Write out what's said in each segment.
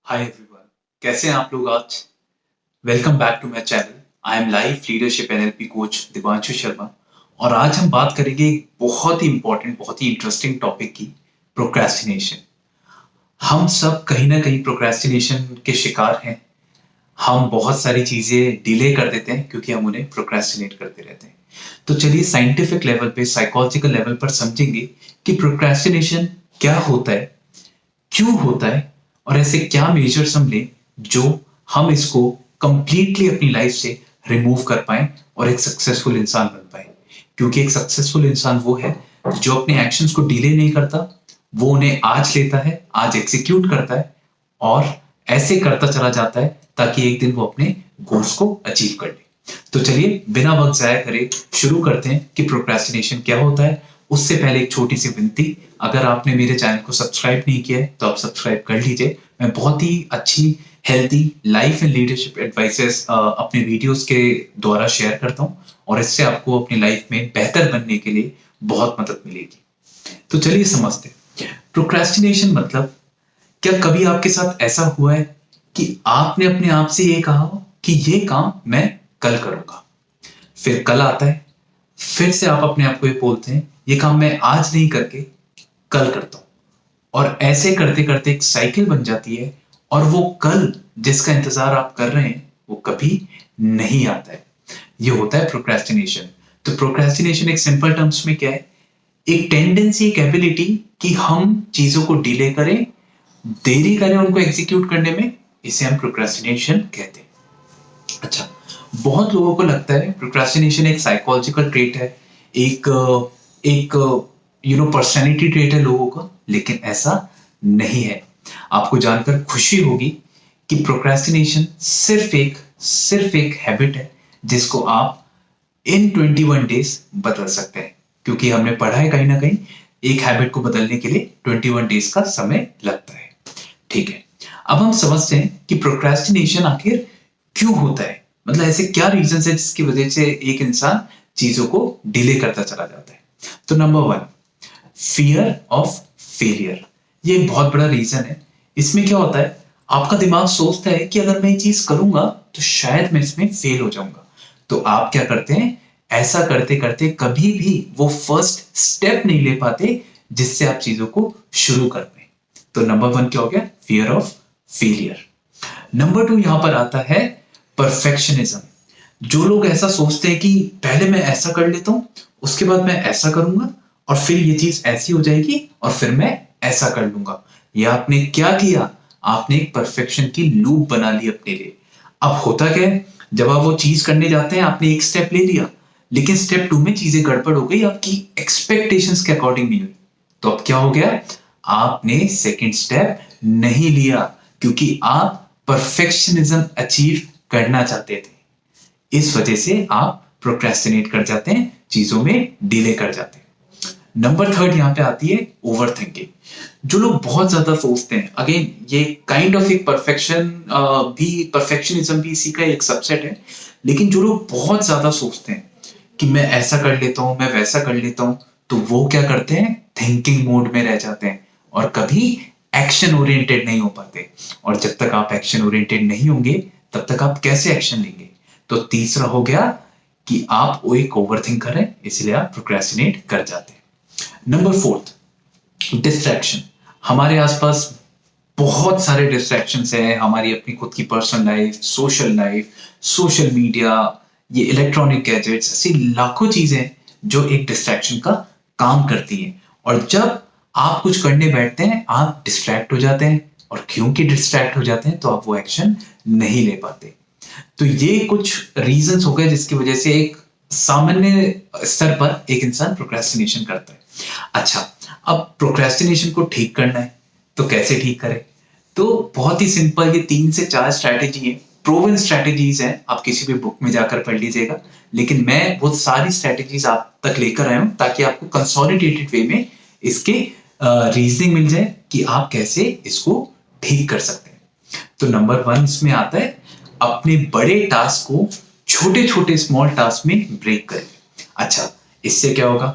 Hi everyone, कैसे हैं आप लोग आज? Welcome back to my channel. I am life leadership NLP coach Divanshu Sharma और आज हम बात करेंगे एक बहुत ही इंपॉर्टेंट, बहुत ही इंटरेस्टिंग टॉपिक की, प्रोक्रेस्टिनेशन। हम सब कहीं ना कहीं प्रोक्रेस्टिनेशन के शिकार हैं। हम बहुत सारी चीजें डिले कर देते हैं क्योंकि हम उन्हें प्रोक्रेस्टिनेट करते रहते हैं। तो चलिए साइंटिफिक लेवल पे, साइकोलॉजिकल लेवल पर समझेंगे कि प्रोक्रेस्टिनेशन क्या होता है, क्यों होता है और ऐसे क्या मेजर्स हम लें जो हम इसको कंप्लीटली अपनी लाइफ से रिमूव कर पाए और एक सक्सेसफुल इंसान बन पाए। क्योंकि एक सक्सेसफुल इंसान वो है जो अपने एक्शंस को डिले नहीं करता, वो उन्हें आज लेता है, आज एग्जीक्यूट करता है और ऐसे करता चला जाता है ताकि एक दिन वो अपने गोल्स को अचीव कर ले। तो चलिए बिना वक्त जाया करे शुरू करते हैं कि प्रोक्रेस्टिनेशन क्या होता है। उससे पहले एक छोटी सी विनती, अगर आपने मेरे चैनल को सब्सक्राइब नहीं किया है तो आप सब्सक्राइब कर लीजिए। मैं बहुत ही अच्छी, healthy life and leadership advices अपने वीडियोस के द्वारा शेयर करता हूँ और इससे आपको अपनी लाइफ में बेहतर बनने के लिए बहुत मदद मिलेगी। तो चलिए समझते हैं प्रोक्रेस्टिनेशन मतलब। क्या कभी आपके साथ ऐसा हुआ है कि आपने अपने आप से ये कहा हो कि ये काम मैं कल करूंगा, फिर कल आता है, फिर से आप अपने आप को ये बोलते हैं ये काम मैं आज नहीं करके कल करता हूं, और ऐसे करते करते एक साइकिल बन जाती है और वो कल जिसका इंतजार आप कर रहे हैं वो कभी नहीं आता है। ये होता है प्रोक्रेस्टिनेशन। तो प्रोक्रेस्टिनेशन एक सिंपल टर्म्स में क्या है? एक टेंडेंसी, एक एबिलिटी कि हम चीजों को डिले करें, देरी करें उनको एग्जीक्यूट करने में। इसे हम प्रोक्रेस्टिनेशन कहते हैं। अच्छा, बहुत लोगों को लगता है प्रोक्रेस्टिनेशन एक साइकोलॉजिकल ट्रेट है, एक एक पर्सनैलिटी ट्रेट है लोगों का, लेकिन ऐसा नहीं है। आपको जानकर खुशी होगी कि प्रोक्रेस्टिनेशन सिर्फ एक हैबिट है जिसको आप इन 21 डेज बदल सकते हैं। क्योंकि हमने पढ़ा है कहीं ना कहीं एक हैबिट को बदलने के लिए 21 डेज का समय लगता है। ठीक है, अब हम समझते हैं कि प्रोक्रेस्टिनेशन आखिर क्यों होता है। मतलब ऐसे क्या रीजन है जिसकी वजह से एक इंसान चीजों को डिले करता चला जाता है। तो नंबर 1, फियर ऑफ फेलियर। ये एक बहुत बड़ा रीजन है। इसमें क्या होता है, आपका दिमाग सोचता है कि अगर मैं ये चीज करूंगा तो शायद मैं इसमें फेल हो जाऊंगा। तो आप क्या करते हैं, ऐसा करते करते कभी भी वो फर्स्ट स्टेप नहीं ले पाते जिससे आप चीजों को शुरू कर पाए। तो नंबर 1 क्या हो गया? Fear of failure. नंबर 2 यहां पर आता है परफेक्शनिज्म। जो लोग ऐसा सोचते हैं कि पहले मैं ऐसा कर लेता हूं, उसके बाद मैं ऐसा करूंगा और फिर ये चीज ऐसी हो जाएगी और फिर मैं ऐसा कर लूंगा। ये आपने क्या किया? आपने एक परफेक्शन की लूप बना ली अपने लिए। अब होता क्या है, जब आप वो चीज करने जाते हैं, आपने एक स्टेप ले लिया, लेकिन स्टेप 2 में चीजें गड़बड़ हो गई, आपकी एक्सपेक्टेशंस के अकॉर्डिंग नहीं हुई। तो अब क्या हो गया? आपने सेकंड स्टेप नहीं लिया क्योंकि आप परफेक्शनिज्म अचीव करना चाहते थे। इस वजह से आप प्रोक्रेस्टिनेट कर जाते हैं, चीजों में डिले कर जाते हैं। नंबर 3 यहां पे आती है ओवर थिंकिंग। जो लोग बहुत ज्यादा सोचते हैं, अगेन ये काइंड ऑफ एक परफेक्शनिज्म भी इसी का एक सबसेट है। लेकिन जो लोग बहुत ज्यादा सोचते हैं कि मैं ऐसा कर लेता हूं, मैं वैसा कर लेता हूं, तो वो क्या करते हैं, थिंकिंग मोड में रह जाते हैं और कभी एक्शन ओरिएंटेड नहीं हो पाते। और जब तक आप एक्शन ओरिएंटेड नहीं होंगे तब तक आप कैसे एक्शन लेंगे? तो तीसरा हो गया कि आप वो एक ओवर थिंकर है, इसलिए आप प्रोक्रेस्टिनेट कर जाते हैं। Number 4, distraction. हमारे आसपास बहुत सारे डिस्ट्रैक्शंस हैं, हमारी अपनी खुद की पर्सनल लाइफ, सोशल मीडिया, ये इलेक्ट्रॉनिक गैजेट्स, ऐसी लाखों चीजें जो एक डिस्ट्रैक्शन का काम करती हैं। और जब आप कुछ करने बैठते हैं आप डिस्ट्रैक्ट हो जाते हैं, और क्योंकि डिस्ट्रैक्ट हो जाते हैं तो आप वो एक्शन नहीं ले पाते। तो ये कुछ रीजंस हो गए जिसकी वजह से एक सामान्य स्तर पर एक इंसान प्रोक्रेस्टिनेशन करता है। अच्छा, अब प्रोक्रेस्टिनेशन को ठीक करना है तो कैसे ठीक करें? तो बहुत ही सिंपल, ये 3 से 4 स्ट्रैटेजी है, प्रूवन स्ट्रैटेजीज हैं। आप किसी भी बुक में जाकर पढ़ लीजिएगा, लेकिन मैं वो सारी स्ट्रैटेजीज आप तक लेकर आया हूं ताकि आपको कंसोलिडेटेड वे में इसके रीजनिंग मिल जाए कि आप कैसे इसको ठीक कर सकते हैं। तो नंबर 1 इसमें आता है, अपने बड़े टास्क को छोटे छोटे स्मॉल टास्क में ब्रेक करें। अच्छा, इससे क्या होगा?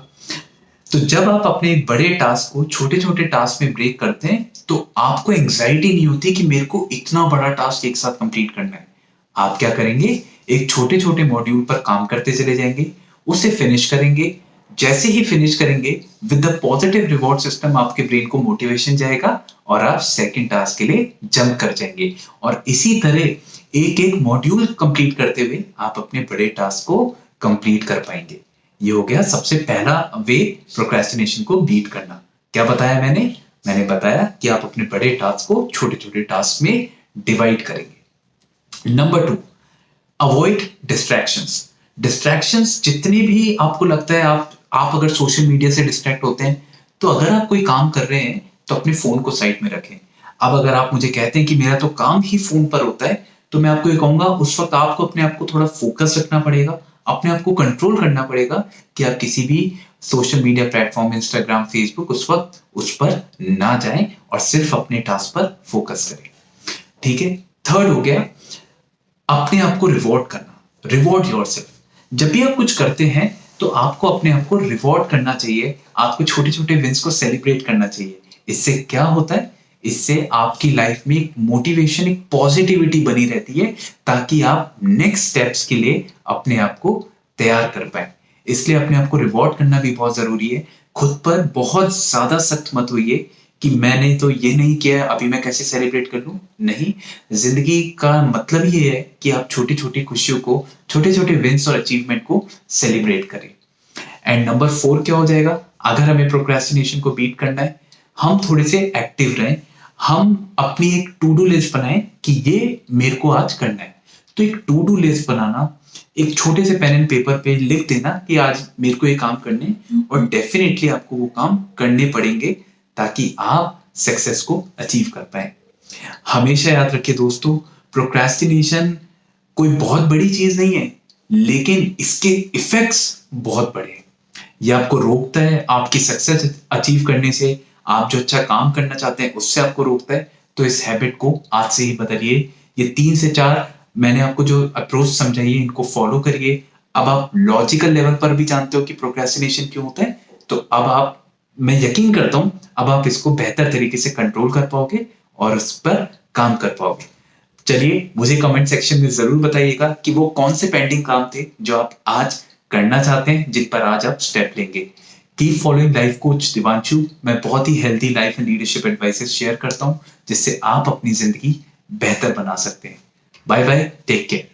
तो जब आप अपने बड़े टास्क को छोटे छोटे टास्क में ब्रेक करते हैं तो आपको एंग्जाइटी नहीं होती कि मेरे को इतना बड़ा टास्क एक साथ कंप्लीट करना है। आप क्या करेंगे, एक छोटे छोटे मॉड्यूल पर काम करते चले जाएंगे, उसे फिनिश करेंगे। जैसे ही फिनिश करेंगे, with the positive reward system आपके ब्रेन को मोटिवेशन जाएगा और आप सेकंड टास्क के लिए जंप कर जाएंगे। और इसी तरह एक एक मॉड्यूल कंप्लीट करते हुए आप अपने बड़े टास्क को कंप्लीट कर पाएंगे। ये हो गया सबसे पहला वे प्रोक्रेस्टिनेशन को बीट करना। क्या बताया मैंने? मैंने बताया कि आप अपने बड़े टास्क को छोटे छोटे टास्क में डिवाइड करेंगे। Number 2, avoid distractions. डिस्ट्रैक्शंस जितनी भी आपको लगता है, आप अगर सोशल मीडिया से डिस्ट्रैक्ट होते हैं, तो अगर आप कोई काम कर रहे हैं तो अपने फोन को साइड में रखें। अब अगर आप मुझे कहते हैं कि मेरा तो काम ही फोन पर होता है, तो मैं आपको ये कहूंगा उस वक्त आपको अपने आप को थोड़ा फोकस रखना पड़ेगा, अपने आप को कंट्रोल करना पड़ेगा कि आप किसी भी social media platform, Instagram, Facebook, उस वक्त उस पर ना जाएं और सिर्फ अपने टास्क पर फोकस करें। ठीक है। थर्ड हो गया, अपने आप को रिवॉर्ड करना। Reward yourself. जब भी आप कुछ करते हैं तो आपको अपने आप को रिवॉर्ड करना चाहिए, आपको छोटे छोटे विंस को सेलिब्रेट करना चाहिए। इससे क्या होता है, इससे आपकी लाइफ में एक मोटिवेशन, एक पॉजिटिविटी बनी रहती है, ताकि आप नेक्स्ट स्टेप्स के लिए अपने आप को तैयार कर पाए। इसलिए अपने आप को रिवॉर्ड करना भी बहुत जरूरी है। खुद पर बहुत ज्यादा सख्त मत होइए कि मैंने तो ये नहीं किया, अभी मैं कैसे सेलिब्रेट कर लूं। नहीं, जिंदगी का मतलब ये है कि आप छोटी छोटी खुशियों को, छोटे छोटे विंस और अचीवमेंट को सेलिब्रेट करें। एंड नंबर 4 क्या हो जाएगा, अगर हमें प्रोक्रेस्टिनेशन को बीट करना है, हम थोड़े से एक्टिव रहें। हम अपनी एक टू डू लिस्ट बनाएं कि ये मेरे को आज करना है। तो एक टू डू लिस्ट बनाना, एक छोटे से पेन एंड पेपर पे लिख देना कि आज मेरे को ये काम करने हैं, और डेफिनेटली आपको वो काम करने पड़ेंगे ताकि आप सक्सेस को अचीव कर पाए। हमेशा याद रखिए दोस्तों, प्रोक्रेस्टिनेशन कोई बहुत बड़ी चीज नहीं है, लेकिन इसके इफेक्ट्स बहुत बड़े हैं। ये आपको रोकता है आपकी सक्सेस अचीव करने से, आप जो अच्छा काम करना चाहते हैं उससे आपको रोकता है। तो इस हैबिट को आज से ही बदलिए। ये 3 से 4 मैंने आपको जो अप्रोच समझाई है, इनको फॉलो करिए। अब आप लॉजिकल लेवल पर भी जानते हो कि प्रोक्रेस्टिनेशन क्यों होता है, तो अब आप, मैं यकीन करता हूं, अब आप इसको बेहतर तरीके से कंट्रोल कर पाओगे और उस पर काम कर पाओगे। चलिए, मुझे कमेंट सेक्शन में जरूर बताइएगा कि वो कौन से पेंडिंग काम थे जो आप आज करना चाहते हैं, जिन पर आज आप स्टेप लेंगे। Keep following life coach Divanshu. मैं बहुत ही healthy life and leadership advices share करता हूं, जिससे आप अपनी जिंदगी बेहतर बना सकते हैं। Bye bye, take care.